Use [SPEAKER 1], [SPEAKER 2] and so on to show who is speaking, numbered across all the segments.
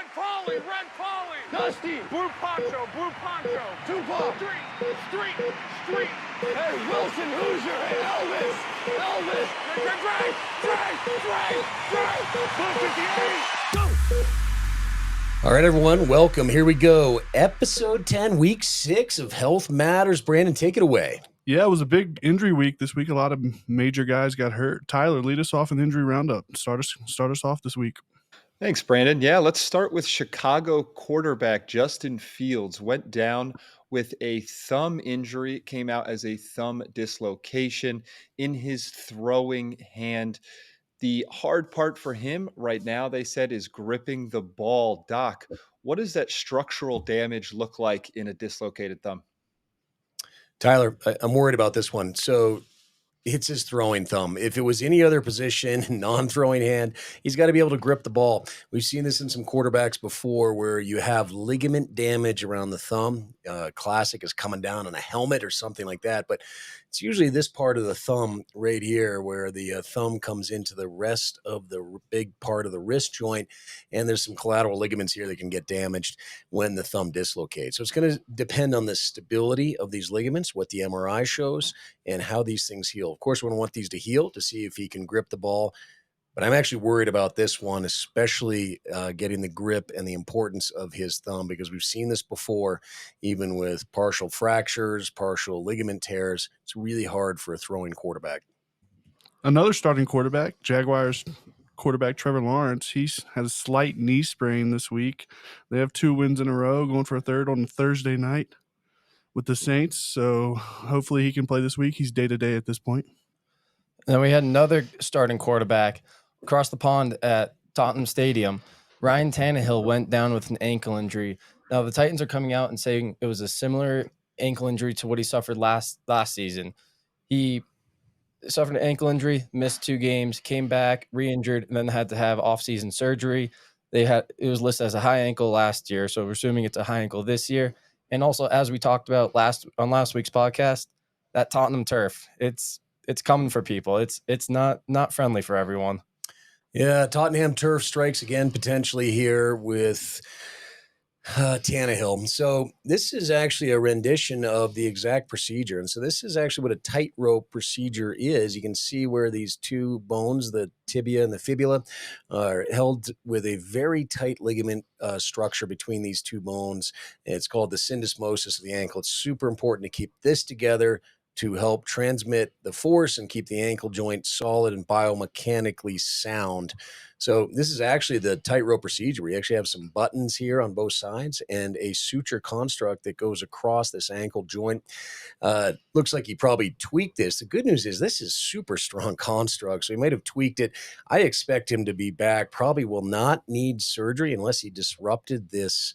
[SPEAKER 1] Red Polly,
[SPEAKER 2] Dusty,
[SPEAKER 1] blue poncho,
[SPEAKER 2] Tupac,
[SPEAKER 1] street,
[SPEAKER 2] hey, Wilson Hoosier, hey, Elvis,
[SPEAKER 1] Blue 58, go!
[SPEAKER 3] All right, everyone, welcome. Here we go. Episode 10, week 6 of Health Matters. Brandon, take it away.
[SPEAKER 4] Yeah, it was a big injury week this week. A lot of major guys got hurt. Tyler, lead us off in the injury roundup. Start us off this week.
[SPEAKER 5] Thanks, Brandon. Yeah, let's start with Chicago quarterback Justin Fields. Went down with a thumb injury. It came out as a thumb dislocation in his throwing hand. The hard part for him right now, they said, is gripping the ball. Doc, what does that structural damage look like in a dislocated thumb?
[SPEAKER 3] Tyler, I'm worried about this one. So it's his throwing thumb. If it was any other position, non-throwing hand, he's got to be able to grip the ball. We've seen this in some quarterbacks before where you have ligament damage around the thumb. Classic is coming down on a helmet or something like that. But it's usually this part of the thumb right here where the thumb comes into the rest of the big part of the wrist joint. And there's some collateral ligaments here that can get damaged when the thumb dislocates. So it's going to depend on the stability of these ligaments, what the MRI shows, and how these things heal. Of course, we want these to heal to see if he can grip the ball. But I'm actually worried about this one, especially getting the grip and the importance of his thumb, because we've seen this before, even with partial fractures, partial ligament tears. It's really hard for a throwing quarterback.
[SPEAKER 4] Another starting quarterback, Jaguars quarterback Trevor Lawrence, he's had a slight knee sprain this week. They have 2 wins in a row, going for a third on Thursday night with the Saints. So hopefully he can play this week. He's day-to-day at this point.
[SPEAKER 6] Then we had another starting quarterback across the pond at Tottenham Stadium. Ryan Tannehill went down with an ankle injury. Now, the Titans are coming out and saying it was a similar ankle injury to what he suffered last season. He suffered an ankle injury, missed 2 games, came back, re-injured, and then had to have off-season surgery. It was listed as a high ankle last year, so we're assuming it's a high ankle this year. And also, as we talked about on last week's podcast, that Tottenham turf, it's coming for people. It's not friendly for everyone.
[SPEAKER 3] Yeah, Tottenham turf strikes again potentially here with Tannehill. So this is actually a rendition of the exact procedure. And so this is actually what a tightrope procedure is. You can see where these 2 bones, the tibia and the fibula, are held with a very tight ligament structure between these 2 bones. And it's called the syndesmosis of the ankle. It's super important to keep this together to help transmit the force and keep the ankle joint solid and biomechanically sound. So this is actually the tightrope procedure. We actually have some buttons here on both sides and a suture construct that goes across this ankle joint. Looks like he probably tweaked this. The good news is this is super strong construct, so he might have tweaked it. I expect him to be back. Probably will not need surgery unless he disrupted this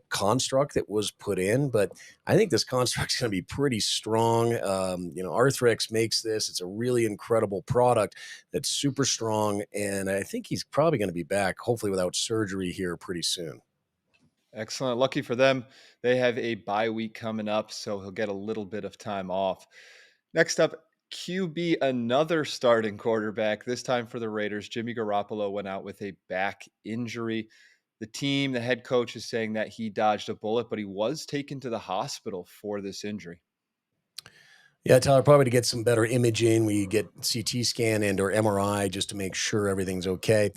[SPEAKER 3] construct that was put in. But I think this construct is going to be pretty strong. Arthrex makes this. It's a really incredible product that's super strong, and I think he's probably going to be back, hopefully without surgery here pretty soon.
[SPEAKER 5] Excellent. Lucky for them, they have a bye week coming up, so he'll get a little bit of time off. Next up, QB, another starting quarterback, this time for the Raiders. Jimmy Garoppolo went out with a back injury. The head coach is saying that he dodged a bullet, but he was taken to the hospital for this injury.
[SPEAKER 3] Yeah, Tyler, probably to get some better imaging, we get CT scan and or MRI just to make sure everything's okay.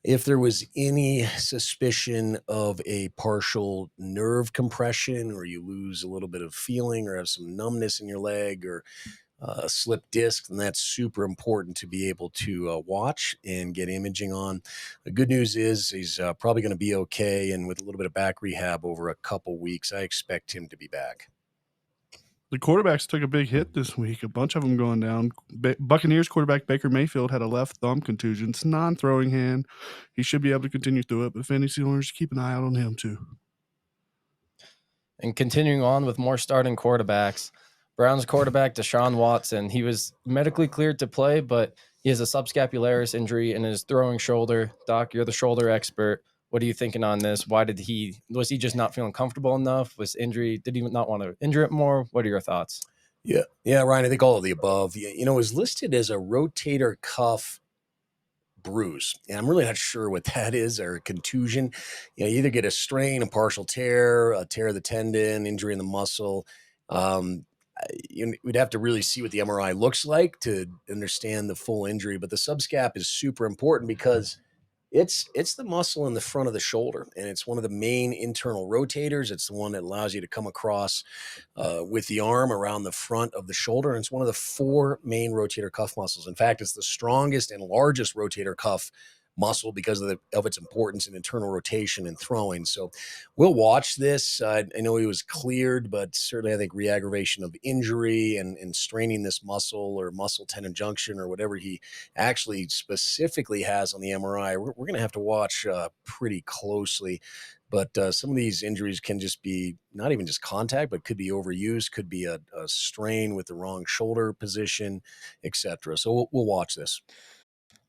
[SPEAKER 3] If there was any suspicion of a partial nerve compression, or you lose a little bit of feeling or have some numbness in your leg or a slip disc, then that's super important to be able to watch and get imaging on. The good news is he's probably going to be okay, and with a little bit of back rehab over a couple weeks, I expect him to be back.
[SPEAKER 4] The quarterbacks took a big hit this week, a bunch of them going down. Buccaneers quarterback Baker Mayfield had a left thumb contusion. It's non-throwing hand. He should be able to continue through it, but fantasy owners, keep an eye out on him too.
[SPEAKER 6] And continuing on with more starting quarterbacks, Browns quarterback Deshaun Watson, he was medically cleared to play, but he has a subscapularis injury in his throwing shoulder. Doc, you're the shoulder expert. What are you thinking on this? Was he just not feeling comfortable enough? Did he not want to injure it more? What are your thoughts?
[SPEAKER 3] Yeah, Ryan, I think all of the above. It was listed as a rotator cuff bruise. And I'm really not sure what that is, or a contusion. You either get a strain, a partial tear, a tear of the tendon, injury in the muscle. Um, we'd have to really see what the MRI looks like to understand the full injury. But the subscap is super important because it's the muscle in the front of the shoulder, and it's one of the main internal rotators. It's the one that allows you to come across with the arm around the front of the shoulder. And it's one of the four main rotator cuff muscles. In fact, it's the strongest and largest rotator cuff muscle because of its importance in internal rotation and throwing. So we'll watch this. I know he was cleared, but certainly I think re-aggravation of injury and straining this muscle or muscle tendon junction or whatever he actually specifically has on the MRI, we're going to have to watch pretty closely. But some of these injuries can just be not even just contact, but could be overuse, could be a strain with the wrong shoulder position, etc. So we'll watch this.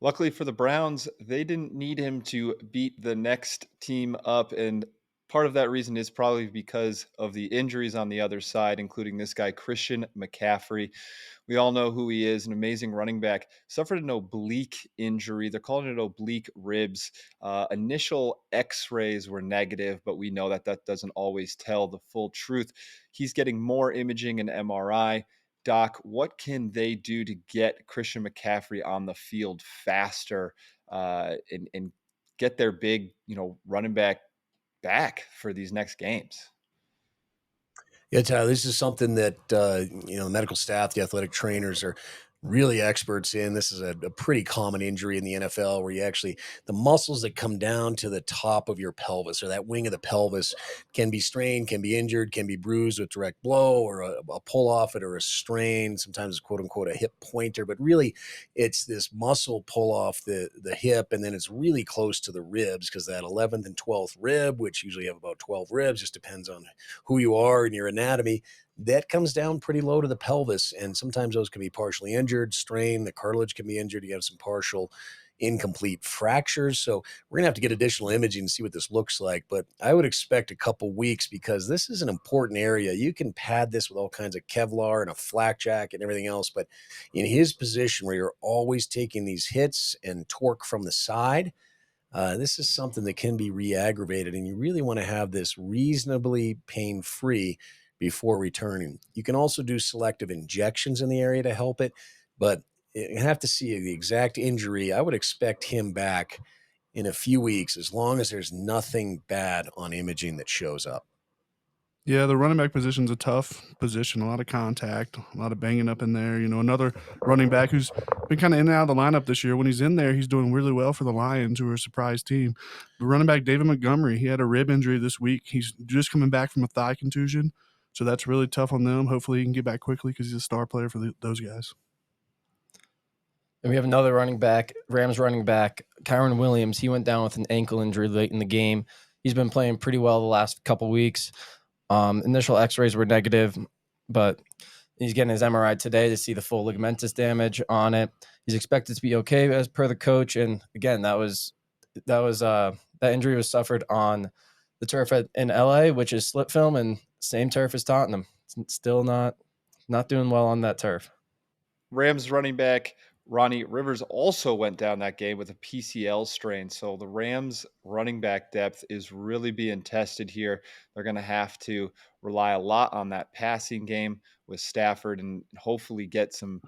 [SPEAKER 5] Luckily for the Browns, they didn't need him to beat the next team up. And part of that reason is probably because of the injuries on the other side, including this guy, Christian McCaffrey. We all know who he is, an amazing running back. Suffered an oblique injury. They're calling it oblique ribs. Initial x rays were negative, but we know that that doesn't always tell the full truth. He's getting more imaging and MRI. Doc, what can they do to get Christian McCaffrey on the field faster and get their big, running back for these next games?
[SPEAKER 3] Yeah, Tyler, this is something that the medical staff, the athletic trainers are really experts in. This is a pretty common injury in the NFL where the muscles that come down to the top of your pelvis or that wing of the pelvis can be strained, can be injured, can be bruised with direct blow or a pull off it or a strain. Sometimes it's quote unquote a hip pointer, but really it's this muscle pull off the hip, and then it's really close to the ribs because that 11th and 12th rib, which usually have about 12 ribs, just depends on who you are and your anatomy, that comes down pretty low to the pelvis. And sometimes those can be partially injured, strained, the cartilage can be injured. You have some partial incomplete fractures. So we're going to have to get additional imaging and see what this looks like. But I would expect a couple weeks because this is an important area. You can pad this with all kinds of Kevlar and a flak jacket and everything else. But in his position where you're always taking these hits and torque from the side, this is something that can be re-aggravated, and you really want to have this reasonably pain-free before returning. You can also do selective injections in the area to help it, but you have to see the exact injury. I would expect him back in a few weeks as long as there's nothing bad on imaging that shows up.
[SPEAKER 4] Yeah, the running back position's a tough position. A lot of contact, a lot of banging up in there. Another running back who's been kind of in and out of the lineup this year. When he's in there, he's doing really well for the Lions, who are a surprise team. But running back David Montgomery, he had a rib injury this week. He's just coming back from a thigh contusion, so that's really tough on them. Hopefully he can get back quickly because he's a star player for those guys.
[SPEAKER 6] And we have another running back, Rams running back, Kyron Williams. He went down with an ankle injury late in the game. He's been playing pretty well the last couple weeks. Initial x-rays were negative, but he's getting his MRI today to see the full ligamentous damage on it. He's expected to be okay as per the coach. And again, that injury was suffered on the turf in LA, which is slip film, and same turf as Tottenham. It's still not doing well on that turf.
[SPEAKER 5] Rams running back Ronnie Rivers also went down that game with a PCL strain. So the Rams running back depth is really being tested here. They're going to have to rely a lot on that passing game with Stafford and hopefully get some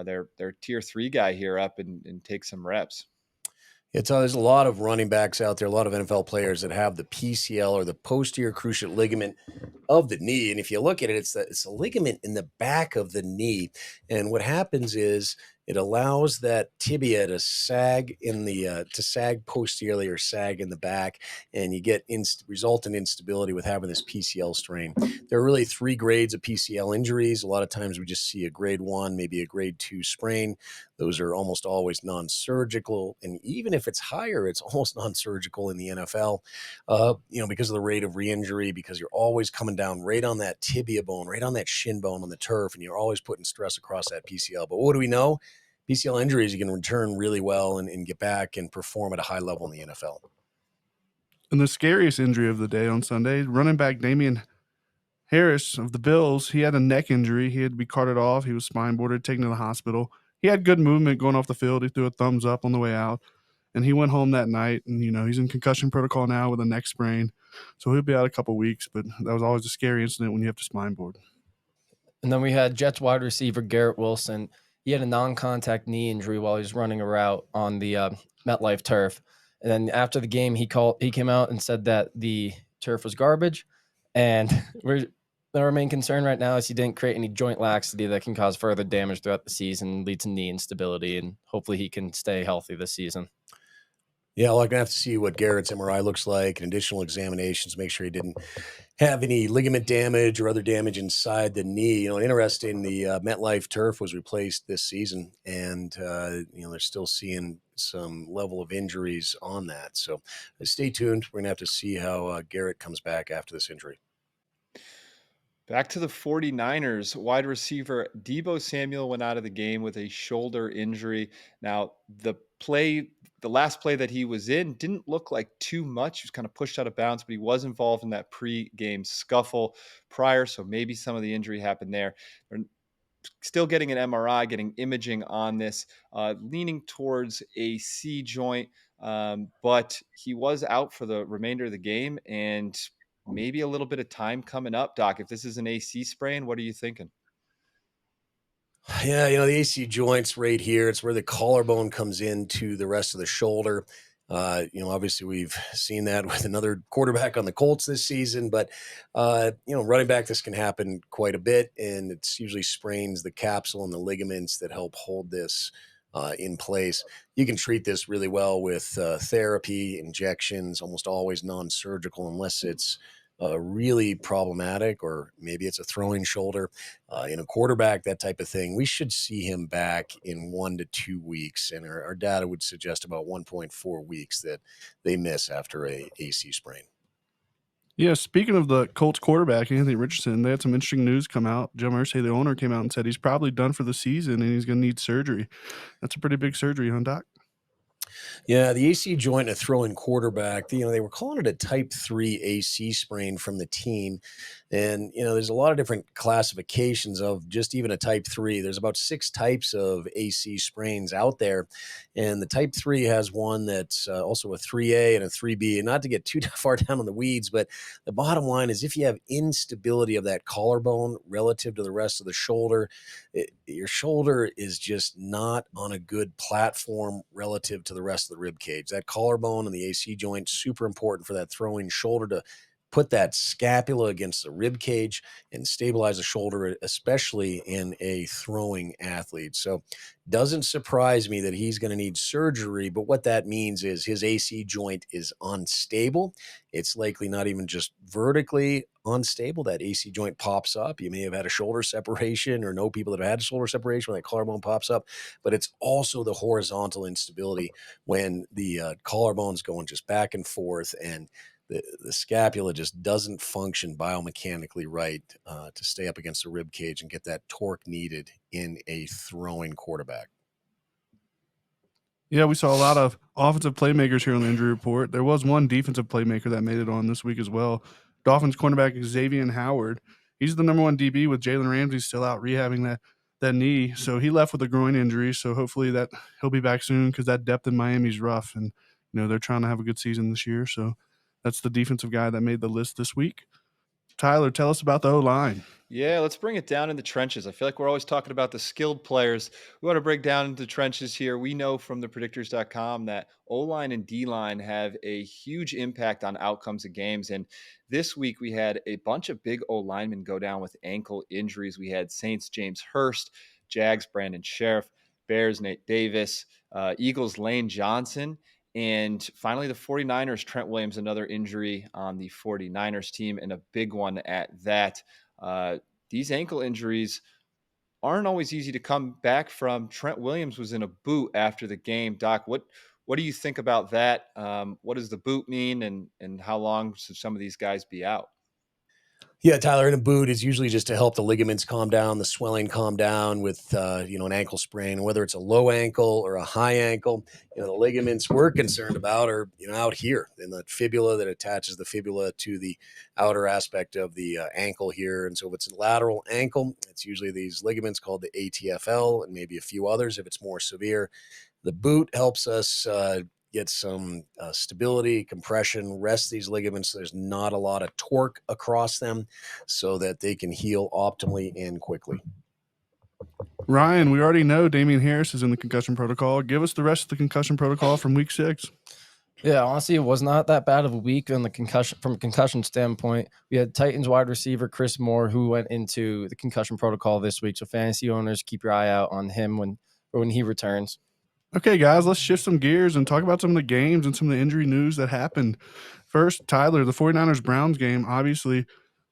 [SPEAKER 5] their tier 3 guy here up and take some reps.
[SPEAKER 3] There's a lot of running backs out there, a lot of NFL players that have the PCL or the posterior cruciate ligament of the knee. And if you look at it, it's a ligament in the back of the knee. And what happens is it allows that tibia to sag posteriorly or sag in the back, and you get resultant instability with having this PCL strain. There are really 3 grades of PCL injuries. A lot of times we just see a grade 1, maybe a grade 2 sprain. Those are almost always non-surgical. And even if it's higher, it's almost non-surgical in the NFL, because of the rate of re-injury, because you're always coming down right on that tibia bone, right on that shin bone on the turf, and you're always putting stress across that PCL. But what do we know? PCL injuries, you can return really well and get back and perform at a high level in the NFL.
[SPEAKER 4] And the scariest injury of the day on Sunday, running back Damian Harris of the Bills, he had a neck injury. He had to be carted off. He was spine boarded, taken to the hospital. He had good movement going off the field. He threw a thumbs up on the way out. and he went home that night. And he's in concussion protocol now with a neck sprain, so he'll be out a couple weeks. But that was always a scary incident when you have to spine board.
[SPEAKER 6] And then we had Jets wide receiver Garrett Wilson. He had a non-contact knee injury while he was running a route on the MetLife turf. And then after the game, he came out and said that the turf was garbage. And our main concern right now is he didn't create any joint laxity that can cause further damage throughout the season, lead to knee instability, and hopefully he can stay healthy this season.
[SPEAKER 3] Yeah, well, I'm going to have to see what Garrett's MRI looks like and additional examinations, make sure he didn't have any ligament damage or other damage inside the knee. Interesting, the MetLife turf was replaced this season, and, they're still seeing some level of injuries on that. So stay tuned. We're going to have to see how Garrett comes back after this injury.
[SPEAKER 5] Back to the 49ers, wide receiver Deebo Samuel went out of the game with a shoulder injury. Now, the last play that he was in didn't look like too much. He was kind of pushed out of bounds, but he was involved in that pre-game scuffle prior, so maybe some of the injury happened there. They're still getting an MRI, getting imaging on this, leaning towards a C joint, but he was out for the remainder of the game, and maybe a little bit of time coming up. Doc, if this is an AC sprain, what are you thinking?
[SPEAKER 3] Yeah, the AC joints right here. It's where the collarbone comes into the rest of the shoulder. Obviously we've seen that with another quarterback on the Colts this season, but running back, this can happen quite a bit, and it's usually sprains the capsule and the ligaments that help hold this in place. You can treat this really well with therapy, injections, almost always non-surgical, unless it's really problematic, or maybe it's a throwing shoulder. In a quarterback, that type of thing, we should see him back in 1 to 2 weeks. And our data would suggest about 1.4 weeks that they miss after a AC sprain.
[SPEAKER 4] Yeah, speaking of the Colts quarterback, Anthony Richardson, they had some interesting news come out. Joe Mercy, the owner, came out and said he's probably done for the season and he's going to need surgery. That's a pretty big surgery, huh, Doc?
[SPEAKER 3] Yeah, the AC joint in a throwing quarterback, they were calling it a type 3 AC sprain from the team. And, there's a lot of different classifications of just even a type 3. There's about 6 types of AC sprains out there. And the type 3 has one that's also a 3A and a 3B. And not to get too far down in the weeds, but the bottom line is if you have instability of that collarbone relative to the rest of the shoulder, your shoulder is just not on a good platform relative to the rest of the rib cage. That collarbone and the AC joint, super important for that throwing shoulder to put that scapula against the rib cage and stabilize the shoulder, especially in a throwing athlete. So doesn't surprise me that he's going to need surgery, but what that means is his AC joint is unstable. It's likely not even just vertically unstable. That AC joint pops up. You may have had a shoulder separation or know people that have had a shoulder separation when that collarbone pops up, but it's also the horizontal instability when the collarbone's going just back and forth, and the scapula just doesn't function biomechanically right to stay up against the rib cage and get that torque needed in a throwing quarterback.
[SPEAKER 4] Yeah, we saw a lot of offensive playmakers here on the injury report. There was one defensive playmaker that made it on this week as well. Dolphins cornerback Xavier Howard. He's the number one DB with Jalen Ramsey still out rehabbing that knee. So he left with a groin injury. So hopefully that he'll be back soon, because that depth in Miami's rough. And, they're trying to have a good season this year. So that's the defensive guy that made the list this week. Tyler, tell us about the O-line.
[SPEAKER 5] Yeah, let's bring it down in the trenches. I feel like we're always talking about the skilled players. We want to break down into the trenches here. We know from the predictors.com that O-line and D-line have a huge impact on outcomes of games. And this week we had a bunch of big O-linemen go down with ankle injuries. We had Saints James Hurst, Jags Brandon Sheriff, Bears Nate Davis, Eagles Lane Johnson, and finally the 49ers Trent Williams, another injury on the 49ers team, and a big one at that. These ankle injuries aren't always easy to come back from. Trent Williams was in a boot after the game. Doc, what do you think about that? What does the boot mean, and how long should some of these guys be out?
[SPEAKER 3] Yeah, Tyler, in a boot is usually just to help the ligaments calm down, the swelling calm down with, an ankle sprain, whether it's a low ankle or a high ankle. The ligaments we're concerned about are, out here in the fibula that attaches the fibula to the outer aspect of the ankle here. And so if it's a lateral ankle, it's usually these ligaments called the ATFL and maybe a few others if it's more severe. The boot helps us get some stability, compression, rest these ligaments so there's not a lot of torque across them so that they can heal optimally and quickly.
[SPEAKER 4] Ryan, we already know Damian Harris is in the concussion protocol. Give us the rest of the concussion protocol from week 6.
[SPEAKER 6] Yeah, honestly, it was not that bad of a week on the concussion from a concussion standpoint. We had Titans wide receiver Chris Moore, who went into the concussion protocol this week. So fantasy owners, keep your eye out on him when he returns.
[SPEAKER 4] Okay, guys, let's shift some gears and talk about some of the games and some of the injury news that happened. First, Tyler, the 49ers-Browns game, obviously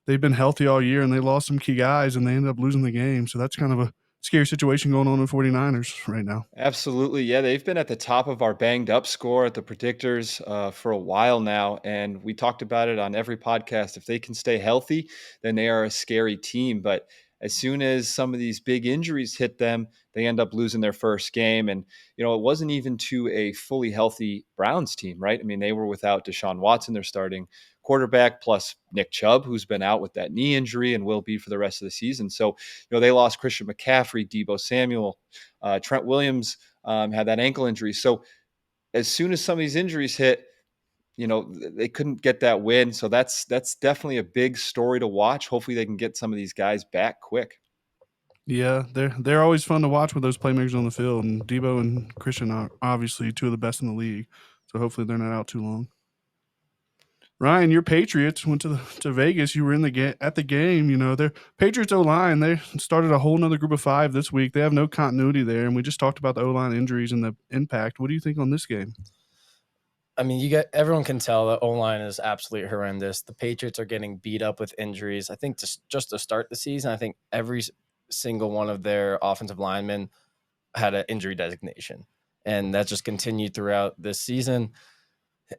[SPEAKER 4] they've been healthy all year and they lost some key guys and they ended up losing the game. So that's kind of a scary situation going on in 49ers right now.
[SPEAKER 5] Absolutely. Yeah, they've been at the top of our banged up score at the Predictors for a while now. And we talked about it on every podcast. If they can stay healthy, then they are a scary team. But as soon as some of these big injuries hit them, they end up losing their first game. And, it wasn't even to a fully healthy Browns team, right? I mean, they were without Deshaun Watson, their starting quarterback, plus Nick Chubb, who's been out with that knee injury and will be for the rest of the season. So, they lost Christian McCaffrey, Debo Samuel, Trent Williams had that ankle injury. So as soon as some of these injuries hit, they couldn't get that win. So that's definitely a big story to watch. Hopefully they can get some of these guys back quick.
[SPEAKER 4] Yeah, they're always fun to watch with those playmakers on the field, and Debo and Christian are obviously two of the best in the league. So hopefully they're not out too long. Ryan, your Patriots went to Vegas. You were at the game. Their Patriots O-line, they started a whole nother group of 5 this week. They have no continuity there, and we just talked about the O-line injuries and the impact. What do you think on this game?
[SPEAKER 6] I mean, everyone can tell the O-line is absolutely horrendous. The Patriots are getting beat up with injuries. I think just to start the season, I think every single one of their offensive linemen had an injury designation, and that just continued throughout this season.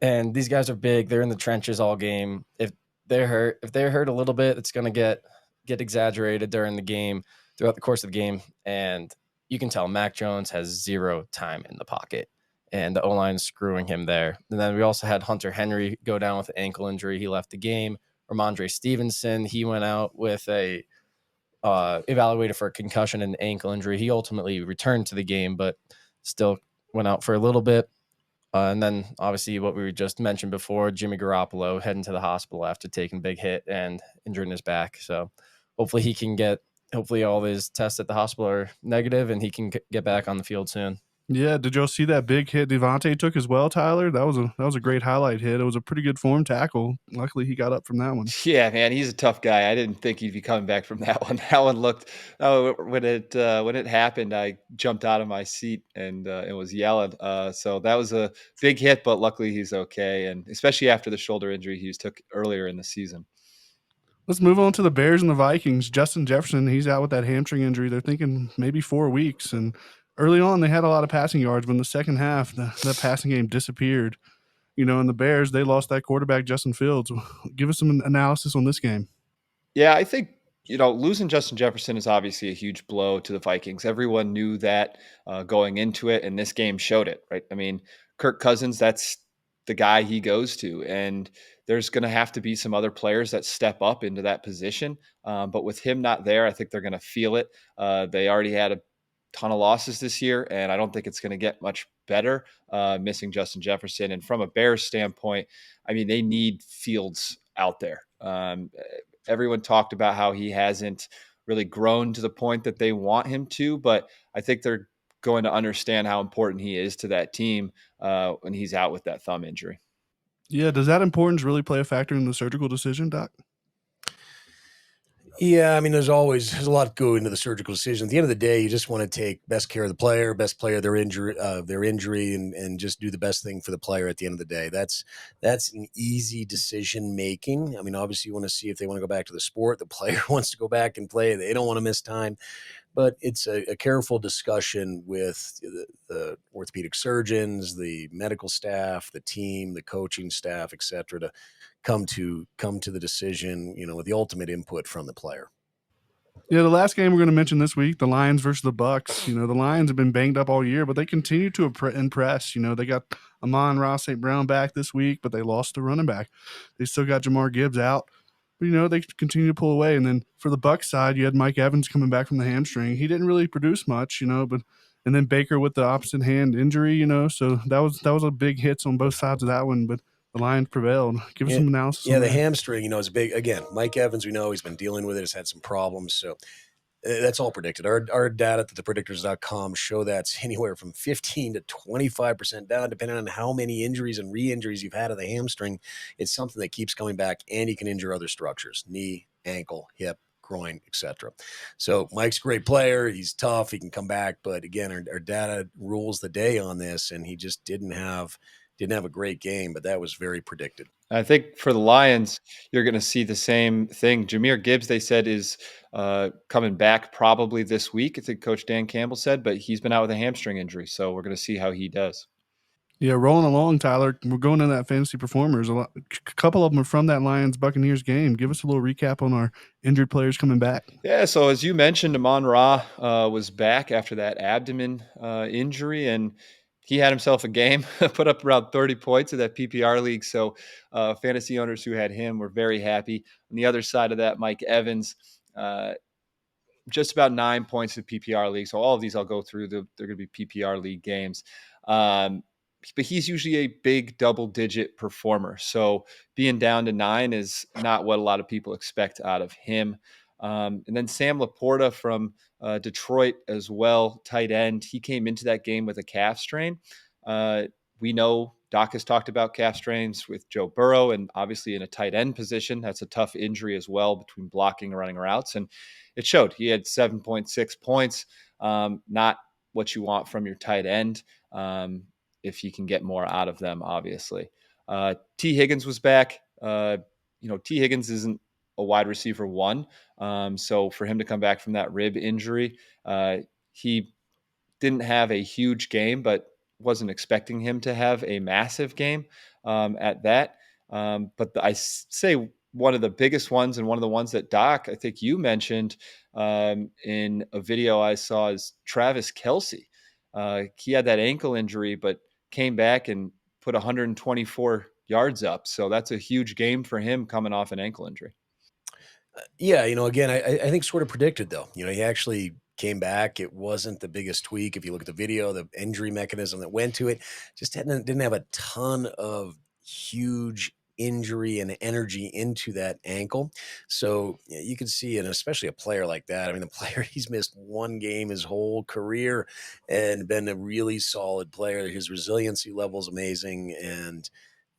[SPEAKER 6] And these guys are big. They're in the trenches all game. If they're hurt a little bit, it's going to get exaggerated throughout the course of the game. And you can tell Mac Jones has zero time in the pocket, and the O-line is screwing him there. And then we also had Hunter Henry go down with an ankle injury. He left the game. Ramondre Stevenson, he went out with a evaluated for a concussion and ankle injury. He ultimately returned to the game, but still went out for a little bit. And then obviously what we just mentioned before, Jimmy Garoppolo heading to the hospital after taking a big hit and injuring his back. So hopefully all his tests at the hospital are negative and he can get back on the field soon.
[SPEAKER 4] Yeah, did y'all see that big hit Devontae took as well, Tyler? That was a great highlight hit. It was a pretty good form tackle. Luckily, he got up from that one.
[SPEAKER 5] Yeah, man, he's a tough guy. I didn't think he'd be coming back from that one. That one looked. When it happened, I jumped out of my seat and it was yelling. So that was a big hit, but luckily he's okay, and especially after the shoulder injury he took earlier in the season.
[SPEAKER 4] Let's move on to the Bears and the Vikings. Justin Jefferson, he's out with that hamstring injury. They're thinking maybe 4 weeks. And early on, they had a lot of passing yards, but in the second half, the passing game disappeared. And the Bears, they lost that quarterback, Justin Fields. Give us some analysis on this game.
[SPEAKER 5] Yeah, I think losing Justin Jefferson is obviously a huge blow to the Vikings. Everyone knew that going into it, and this game showed it, right? I mean, Kirk Cousins, that's the guy he goes to, and there's going to have to be some other players that step up into that position. But with him not there, I think they're going to feel it. They already had a ton of losses this year, and I don't think it's going to get much better missing Justin Jefferson. And from a Bears standpoint, I mean, they need Fields out there. Everyone talked about how he hasn't really grown to the point that they want him to, but I think they're going to understand how important he is to that team when he's out with that thumb injury.
[SPEAKER 4] Yeah, does that importance really play a factor in the surgical decision, Doc?
[SPEAKER 3] Yeah, I mean, there's a lot go into the surgical decision. At the end of the day, you just want to take best care of the player, best player their injury, and just do the best thing for the player. At the end of the day, that's an easy decision making. I mean, obviously, you want to see if they want to go back to the sport. The player wants to go back and play. They don't want to miss time, but it's a careful discussion with the orthopedic surgeons, the medical staff, the team, the coaching staff, etc., to come to the decision, with the ultimate input from the player.
[SPEAKER 4] Yeah, the last game we're going to mention this week, the Lions versus the Bucks. The Lions have been banged up all year, but they continue to impress. They got Amon-Ra St. Brown back this week, but they lost the running back. They still got Jamar Gibbs out, but they continue to pull away. And then for the Bucks side, you had Mike Evans coming back from the hamstring. He didn't really produce much, but And then Baker with the opposite hand injury, so that was a big hits on both sides of that one, but the Lions prevailed. Give us some analysis
[SPEAKER 3] Yeah,
[SPEAKER 4] on
[SPEAKER 3] the
[SPEAKER 4] that.
[SPEAKER 3] hamstring, is big. Again, Mike Evans, we know he's been dealing with it, has had some problems. So that's all predicted. Our data at the predictors.com show that's anywhere from 15 to 25% down, depending on how many injuries and re-injuries you've had of the hamstring. It's something that keeps coming back, and you can injure other structures: knee, ankle, hip, groin, etc. So Mike's a great player. He's tough. He can come back. But again, our data rules the day on this, and he just didn't have a great game, but that was very predicted.
[SPEAKER 5] I think for the Lions, you're going to see the same thing. Jahmyr Gibbs, they said, is coming back probably this week. I think Coach Dan Campbell said, but he's been out with a hamstring injury. So we're going to see how he does.
[SPEAKER 4] Yeah, rolling along, Tyler. We're going into that fantasy performers. A couple of them are from that Lions-Buccaneers game. Give us a little recap on our injured players coming back.
[SPEAKER 5] Yeah, so as you mentioned, Amon-Ra was back after that abdomen injury, and he had himself a game, put up around 30 points in that PPR league. So fantasy owners who had him were very happy. On the other side of that, Mike Evans, just about 9 points in PPR league. So all of these I'll go through. They're going to be PPR league games. But he's usually a big double-digit performer. So being down to 9 is not what a lot of people expect out of him. And then Sam Laporta from Detroit as well, tight end. He came into that game with a calf strain. We know Doc has talked about calf strains with Joe Burrow, and obviously in a tight end position, that's a tough injury as well between blocking and running routes. And it showed. He had 7.6 points, not what you want from your tight end. If you can get more out of them, obviously. T. Higgins was back. T. Higgins isn't a wide receiver one. So for him to come back from that rib injury, he didn't have a huge game, but wasn't expecting him to have a massive game at that. But I say one of the biggest ones, and one of the ones that Doc, I think you mentioned in a video I saw, is Travis Kelce. He had that ankle injury, but came back and put 124 yards up. So that's a huge game for him coming off an ankle injury.
[SPEAKER 3] Yeah, again, I think sort of predicted, though. He actually came back. It wasn't the biggest tweak. If you look at the video, the injury mechanism that went to it just didn't have a ton of huge injury and energy into that ankle. So you can see, and especially a player like that. I mean, the player, he's missed one game his whole career and been a really solid player. His resiliency level is amazing, and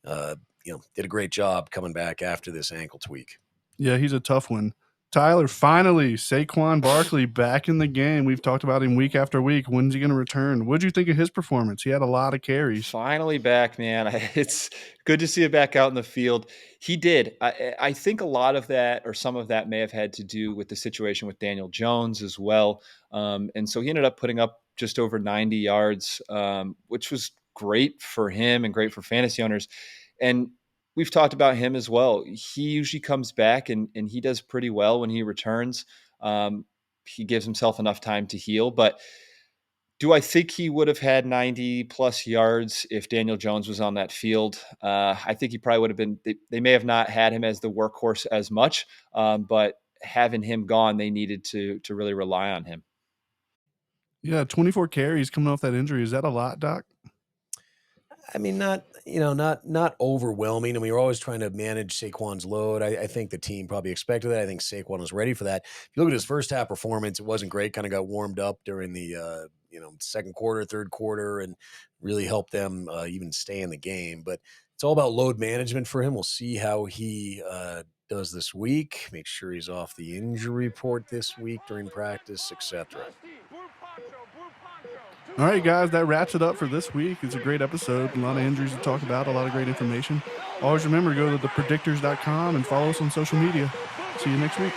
[SPEAKER 3] did a great job coming back after this ankle tweak.
[SPEAKER 4] Yeah, he's a tough one. Tyler, finally, Saquon Barkley back in the game. We've talked about him week after week. When's he going to return? What did you think of his performance? He had a lot of carries.
[SPEAKER 5] Finally back, man. It's good to see him back out in the field. He did. I think a lot of that, or some of that, may have had to do with the situation with Daniel Jones as well. And so he ended up putting up just over 90 yards, which was great for him and great for fantasy owners. And we've talked about him as well. He usually comes back and he does pretty well when he returns. He gives himself enough time to heal. But do I think he would have had 90 plus yards if Daniel Jones was on that field? I think he probably would have been. They may have not had him as the workhorse as much, but having him gone, they needed to really rely on him.
[SPEAKER 4] Yeah, 24 carries coming off that injury. Is that a lot, Doc?
[SPEAKER 3] I mean, not overwhelming. I mean, you're always trying to manage Saquon's load. I think the team probably expected that. I think Saquon was ready for that. If you look at his first half performance, it wasn't great. Kind of got warmed up during the second quarter, third quarter, and really helped them even stay in the game. But it's all about load management for him. We'll see how he does this week. Make sure he's off the injury report this week during practice, etc.
[SPEAKER 4] All right, guys, that wraps it up for this week. It's a great episode. A lot of injuries to talk about, a lot of great information. Always remember to go to thepredictors.com and follow us on social media. See you next week.